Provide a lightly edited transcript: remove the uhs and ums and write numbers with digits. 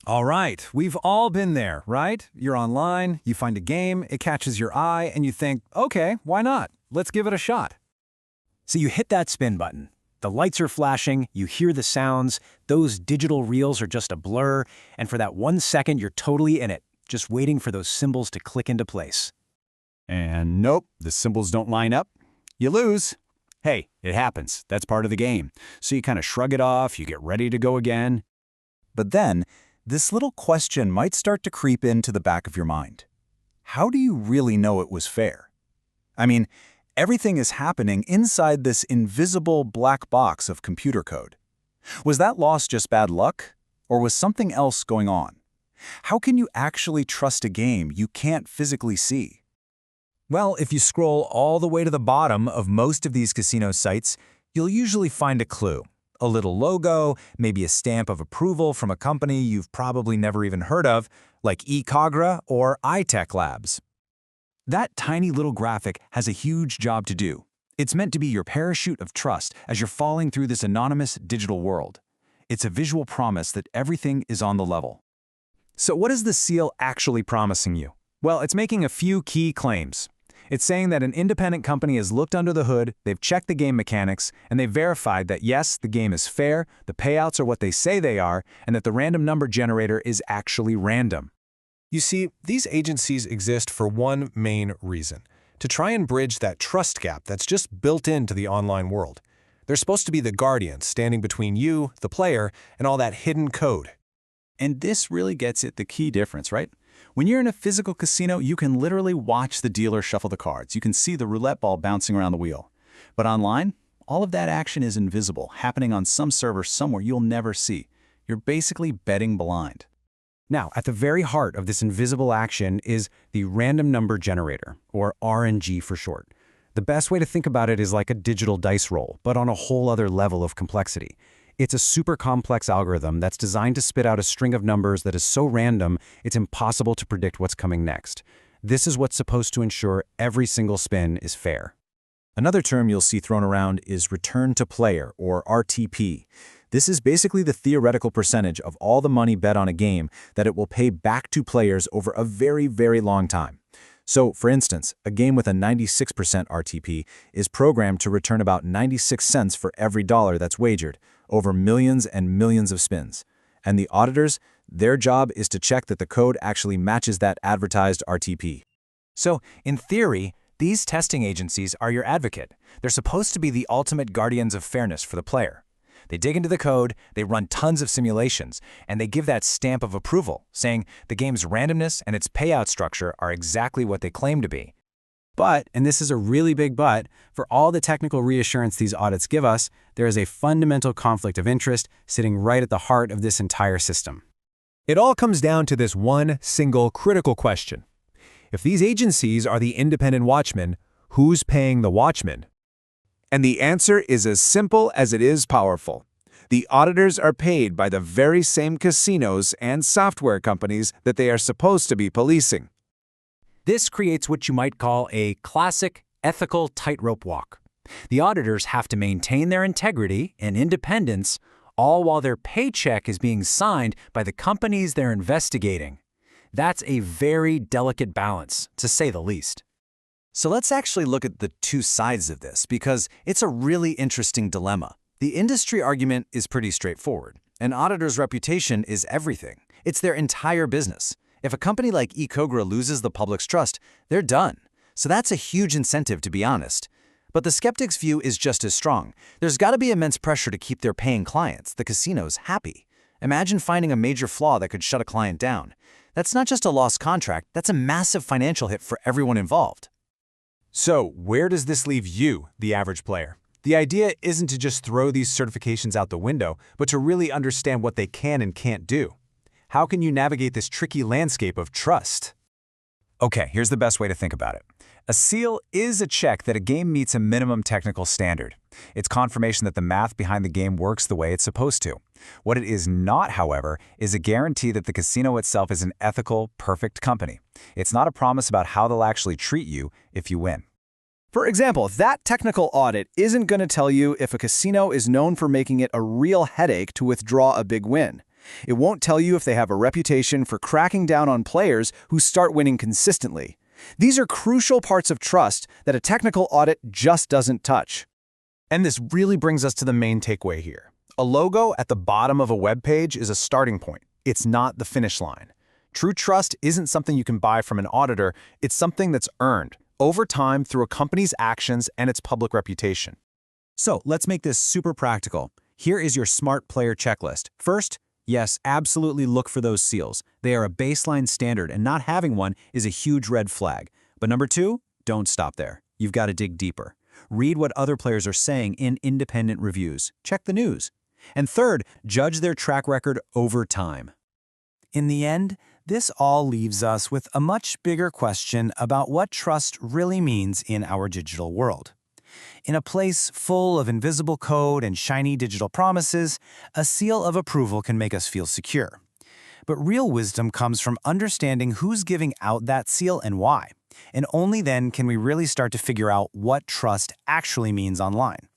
All right, we've all been there, right? You're online, you find a game, it catches your eye, and you think, okay, why not? Let's give it a shot. So you hit that spin button. The lights are flashing, you hear the sounds, those digital reels are just a blur, and for that 1 second you're totally in it, just waiting for those symbols to click into place. And nope, the symbols don't line up. You lose. Hey, it happens. That's part of the game. So you kind of shrug it off, you get ready to go again. But then, this little question might start to creep into the back of your mind. How do you really know it was fair? I mean, everything is happening inside this invisible black box of computer code. Was that loss just bad luck? Or was something else going on? How can you actually trust a game you can't physically see? Well, if you scroll all the way to the bottom of most of these casino sites, you'll usually find a clue. A little logo, maybe a stamp of approval from a company you've probably never even heard of, like eCagra or iTech Labs. That tiny little graphic has a huge job to do. It's meant to be your parachute of trust as you're falling through this anonymous digital world. It's a visual promise that everything is on the level. So what is the seal actually promising you? Well, it's making a few key claims. It's saying that an independent company has looked under the hood, they've checked the game mechanics, and they've verified that yes, the game is fair, the payouts are what they say they are, and that the random number generator is actually random. You see, these agencies exist for one main reason: to try and bridge that trust gap that's just built into the online world. They're supposed to be the guardians standing between you, the player, and all that hidden code. And this really gets at the key difference, right? When you're in a physical casino, you can literally watch the dealer shuffle the cards. You can see the roulette ball bouncing around the wheel. But online, all of that action is invisible, happening on some server somewhere you'll never see. You're basically betting blind. Now, at the very heart of this invisible action is the random number generator, or RNG for short. The best way to think about it is like a digital dice roll, but on a whole other level of complexity. It's a super complex algorithm that's designed to spit out a string of numbers that is so random, it's impossible to predict what's coming next. This is what's supposed to ensure every single spin is fair. Another term you'll see thrown around is return to player, or RTP. This is basically the theoretical percentage of all the money bet on a game that it will pay back to players over a very, very long time. So, for instance, a game with a 96% RTP is programmed to return about 96 cents for every dollar that's wagered, over millions and millions of spins. And the auditors, their job is to check that the code actually matches that advertised RTP. So, in theory, these testing agencies are your advocate. They're supposed to be the ultimate guardians of fairness for the player. They dig into the code, they run tons of simulations, and they give that stamp of approval, saying the game's randomness and its payout structure are exactly what they claim to be. But, and this is a really big but, for all the technical reassurance these audits give us, there is a fundamental conflict of interest sitting right at the heart of this entire system. It all comes down to this one single critical question. If these agencies are the independent watchmen, who's paying the watchmen? And the answer is as simple as it is powerful. The auditors are paid by the very same casinos and software companies that they are supposed to be policing. This creates what you might call a classic ethical tightrope walk. The auditors have to maintain their integrity and independence, all while their paycheck is being signed by the companies they're investigating. That's a very delicate balance, to say the least. So let's actually look at the two sides of this, because it's a really interesting dilemma. The industry argument is pretty straightforward. An auditor's reputation is everything. It's their entire business. If a company like eCagra loses the public's trust, they're done. So that's a huge incentive, to be honest. But the skeptic's view is just as strong. There's got to be immense pressure to keep their paying clients, the casinos, happy. Imagine finding a major flaw that could shut a client down. That's not just a lost contract, that's a massive financial hit for everyone involved. So, where does this leave you, the average player? The idea isn't to just throw these certifications out the window, but to really understand what they can and can't do. How can you navigate this tricky landscape of trust? Okay, here's the best way to think about it. A seal is a check that a game meets a minimum technical standard. It's confirmation that the math behind the game works the way it's supposed to. What it is not, however, is a guarantee that the casino itself is an ethical, perfect company. It's not a promise about how they'll actually treat you if you win. For example, that technical audit isn't going to tell you if a casino is known for making it a real headache to withdraw a big win. It won't tell you if they have a reputation for cracking down on players who start winning consistently. These are crucial parts of trust that a technical audit just doesn't touch. And this really brings us to the main takeaway here. A logo at the bottom of a web page is a starting point. It's not the finish line. True trust isn't something you can buy from an auditor. It's something that's earned over time through a company's actions and its public reputation. So let's make this super practical. Here is your smart player checklist. First, yes, absolutely look for those seals. They are a baseline standard, and not having one is a huge red flag. But number two, don't stop there. You've got to dig deeper. Read what other players are saying in independent reviews. Check the news. And third, judge their track record over time. In the end, this all leaves us with a much bigger question about what trust really means in our digital world. In a place full of invisible code and shiny digital promises, a seal of approval can make us feel secure. But real wisdom comes from understanding who's giving out that seal and why. And only then can we really start to figure out what trust actually means online.